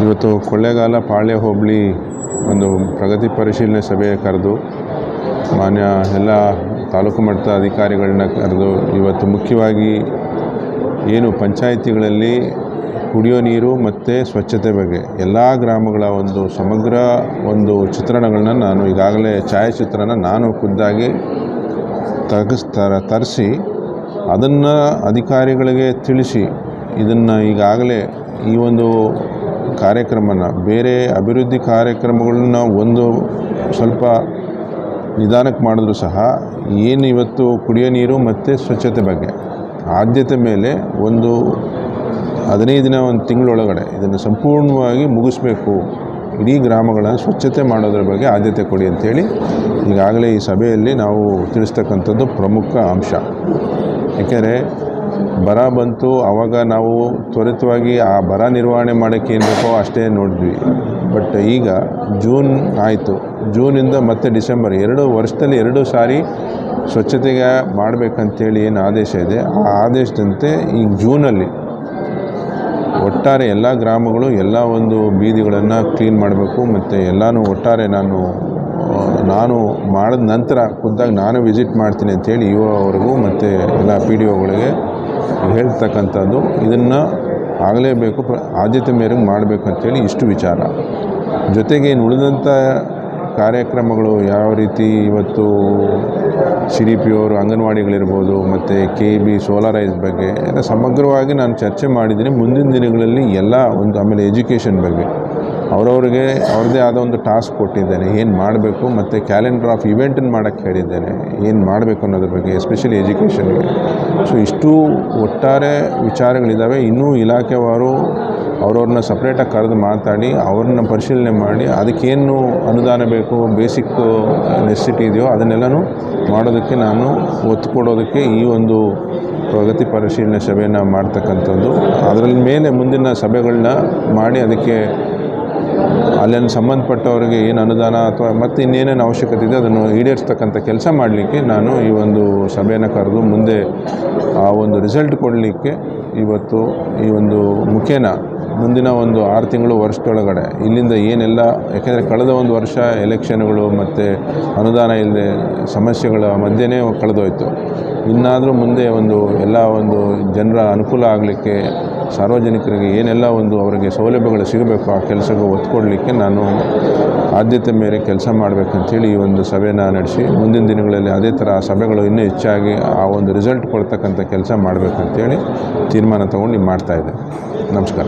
ಇವತ್ತು ಕೊಳ್ಳೇಗಾಲ ಪಾಳ್ಯ ಹೋಬಳಿ ಒಂದು ಪ್ರಗತಿ ಪರಿಶೀಲನೆ ಸಭೆ ಕರೆದು ಮಾನ್ಯ ಎಲ್ಲ ತಾಲೂಕು ಮಟ್ಟದ ಅಧಿಕಾರಿಗಳನ್ನ ಕರೆದು ಇವತ್ತು ಮುಖ್ಯವಾಗಿ ಏನು ಪಂಚಾಯಿತಿಗಳಲ್ಲಿ ಕುಡಿಯೋ ನೀರು ಮತ್ತು ಸ್ವಚ್ಛತೆ ಬಗ್ಗೆ ಎಲ್ಲ ಗ್ರಾಮಗಳ ಒಂದು ಸಮಗ್ರ ಒಂದು ಚಿತ್ರಣಗಳನ್ನ ನಾನು ಈಗಾಗಲೇ ಛಾಯಾಚಿತ್ರನ ನಾನು ಖುದ್ದಾಗಿ ತರಿಸಿ ಅದನ್ನು ಅಧಿಕಾರಿಗಳಿಗೆ ತಿಳಿಸಿ ಇದನ್ನು ಈಗಾಗಲೇ ಈ ಒಂದು ಕಾರ್ಯಕ್ರಮನ ಬೇರೆ ಅಭಿವೃದ್ಧಿ ಕಾರ್ಯಕ್ರಮಗಳನ್ನ ಒಂದು ಸ್ವಲ್ಪ ನಿಧಾನಕ್ಕೆ ಮಾಡಿದ್ರು ಸಹ ಏನು ಇವತ್ತು ಕುಡಿಯೋ ನೀರು ಮತ್ತು ಸ್ವಚ್ಛತೆ ಬಗ್ಗೆ ಆದ್ಯತೆ ಮೇಲೆ ಒಂದು 15 ದಿನ ಒಂದು ತಿಂಗಳೊಳಗಡೆ ಇದನ್ನು ಸಂಪೂರ್ಣವಾಗಿ ಮುಗಿಸ್ಬೇಕು, ಇಡೀ ಗ್ರಾಮಗಳನ್ನು ಸ್ವಚ್ಛತೆ ಮಾಡೋದ್ರ ಬಗ್ಗೆ ಆದ್ಯತೆ ಕೊಡಿ ಅಂಥೇಳಿ ಈಗಾಗಲೇ ಈ ಸಭೆಯಲ್ಲಿ ನಾವು ತಿಳಿಸ್ತಕ್ಕಂಥದ್ದು ಪ್ರಮುಖ ಅಂಶ. ಏಕೆಂದರೆ ಬರ ಬಂತು, ಆವಾಗ ನಾವು ತ್ವರಿತವಾಗಿ ಆ ಬರ ನಿರ್ವಹಣೆ ಮಾಡೋಕ್ಕೆ ಏನು ಬೇಕೋ ಅಷ್ಟೇ ನೋಡಿದ್ವಿ. ಬಟ್ ಈಗ ಜೂನ್ ಆಯಿತು, ಜೂನಿಂದ ಮತ್ತೆ ಡಿಸೆಂಬರ್ 2 ವರ್ಷದಲ್ಲಿ 2 ಸಾರಿ ಸ್ವಚ್ಛತೆಗೆ ಮಾಡಬೇಕಂತೇಳಿ ಏನು ಆದೇಶ ಇದೆ, ಆ ಆದೇಶದಂತೆ ಈಗ ಜೂನಲ್ಲಿ ಒಟ್ಟಾರೆ ಎಲ್ಲ ಗ್ರಾಮಗಳು ಎಲ್ಲ ಒಂದು ಬೀದಿಗಳನ್ನು ಕ್ಲೀನ್ ಮಾಡಬೇಕು. ಮತ್ತು ಎಲ್ಲನೂ ಒಟ್ಟಾರೆ ನಾನು ಮಾಡಿದ ನಂತರ ಖುದ್ದಾಗಿ ನಾನು ವಿಸಿಟ್ ಮಾಡ್ತೀನಿ ಅಂಥೇಳಿ ಇವರವರೆಗೂ ಮತ್ತು ಎಲ್ಲ PDOಗಳಿಗೆ ಹೇಳ್ತಕ್ಕಂಥದ್ದು. ಇದನ್ನು ಆಗಲೇಬೇಕು, ಆದ್ಯತೆ ಮೇರೆಗೆ ಮಾಡಬೇಕಂತೇಳಿ ಇಷ್ಟು ವಿಚಾರ. ಜೊತೆಗೆ ಇನ್ನು ಉಳಿದಂಥ ಕಾರ್ಯಕ್ರಮಗಳು ಯಾವ ರೀತಿ ಇವತ್ತು CDP ಅವರು ಅಂಗನವಾಡಿಗಳಿರ್ಬೋದು ಮತ್ತು KB ಸೋಲಾರೈಸ್ ಬಗ್ಗೆ ಎಲ್ಲ ಸಮಗ್ರವಾಗಿ ನಾನು ಚರ್ಚೆ ಮಾಡಿದ್ದೀನಿ. ಮುಂದಿನ ದಿನಗಳಲ್ಲಿ ಎಲ್ಲ ಒಂದು ಆಮೇಲೆ ಎಜುಕೇಷನ್ ಬಗ್ಗೆ ಅವರವ್ರಿಗೆ ಅವ್ರದ್ದೇ ಆದ ಒಂದು ಟಾಸ್ಕ್ ಕೊಟ್ಟಿದ್ದೇನೆ, ಏನು ಮಾಡಬೇಕು ಮತ್ತು ಕ್ಯಾಲೆಂಡರ್ ಆಫ್ ಇವೆಂಟನ್ನು ಮಾಡೋಕ್ಕೆ ಹೇಳಿದ್ದೇನೆ, ಏನು ಮಾಡಬೇಕು ಅನ್ನೋದ್ರ ಬಗ್ಗೆ ಎಸ್ಪೆಷಲಿ ಎಜುಕೇಷನ್ಗೆ. ಸೊ ಇಷ್ಟು ಒಟ್ಟಾರೆ ವಿಚಾರಗಳಿದ್ದಾವೆ. ಇನ್ನೂ ಇಲಾಖೆವಾರು ಅವ್ರವ್ರನ್ನ ಸಪ್ರೇಟಾಗಿ ಕರೆದು ಮಾತಾಡಿ ಅವ್ರನ್ನ ಪರಿಶೀಲನೆ ಮಾಡಿ ಅದಕ್ಕೇನು ಅನುದಾನ ಬೇಕು, ಬೇಸಿಕ್ ನೆಸೆಸಿಟಿ ಇದೆಯೋ ಅದನ್ನೆಲ್ಲನೂ ಮಾಡೋದಕ್ಕೆ ನಾನು ಒತ್ತು ಕೊಡೋದಕ್ಕೆ ಈ ಒಂದು ಪ್ರಗತಿ ಪರಿಶೀಲನೆ ಸಭೆಯನ್ನು ಮಾಡ್ತಕ್ಕಂಥದ್ದು. ಅದರ ಮೇಲೆ ಮುಂದಿನ ಸಭೆಗಳನ್ನ ಮಾಡಿ ಅದಕ್ಕೆ ಅಲ್ಲಿನ ಸಂಬಂಧಪಟ್ಟವರಿಗೆ ಏನು ಅನುದಾನ ಅಥವಾ ಮತ್ತು ಇನ್ನೇನೇನು ಅವಶ್ಯಕತೆ ಇದೆ ಅದನ್ನು ಈಡೇರಿಸ್ತಕ್ಕಂಥ ಕೆಲಸ ಮಾಡಲಿಕ್ಕೆ ನಾನು ಈ ಒಂದು ಸಭೆಯನ್ನು ಕರೆದು ಮುಂದೆ ಆ ಒಂದು ರಿಸಲ್ಟ್ ಕೊಡಲಿಕ್ಕೆ ಇವತ್ತು ಈ ಒಂದು ಮುಖೇನ ಮುಂದಿನ ಒಂದು 6 ತಿಂಗಳು ವರ್ಷದೊಳಗಡೆ ಇಲ್ಲಿಂದ ಏನೆಲ್ಲ, ಯಾಕೆಂದರೆ ಕಳೆದ ಒಂದು ವರ್ಷ ಎಲೆಕ್ಷನ್ಗಳು ಮತ್ತು ಅನುದಾನ ಇಲ್ಲದೆ ಸಮಸ್ಯೆಗಳ ಮಧ್ಯೆನೇ ಕಳೆದೋಯ್ತು. ಇನ್ನಾದರೂ ಮುಂದೆ ಒಂದು ಎಲ್ಲ ಒಂದು ಜನರ ಅನುಕೂಲ ಆಗಲಿಕ್ಕೆ, ಸಾರ್ವಜನಿಕರಿಗೆ ಏನೆಲ್ಲ ಒಂದು ಅವರಿಗೆ ಸೌಲಭ್ಯಗಳು ಸಿಗಬೇಕು ಆ ಕೆಲಸಕ್ಕೆ ಒತ್ತು ಕೊಡಲಿಕ್ಕೆ ನಾನು ಆದ್ಯತೆ ಮೇಲೆ ಕೆಲಸ ಮಾಡಬೇಕಂತೇಳಿ ಈ ಒಂದು ಸಭೆನ ನಡೆಸಿ ಮುಂದಿನ ದಿನಗಳಲ್ಲಿ ಅದೇ ಥರ ಸಭೆಗಳು ಇನ್ನೂ ಹೆಚ್ಚಾಗಿ ಆ ಒಂದು ರಿಸಲ್ಟ್ ಕೊಡ್ತಕ್ಕಂಥ ಕೆಲಸ ಮಾಡಬೇಕಂತೇಳಿ ತೀರ್ಮಾನ ತೊಗೊಂಡು ಮಾಡ್ತಾಯಿದ್ದೆ. ನಮಸ್ಕಾರ.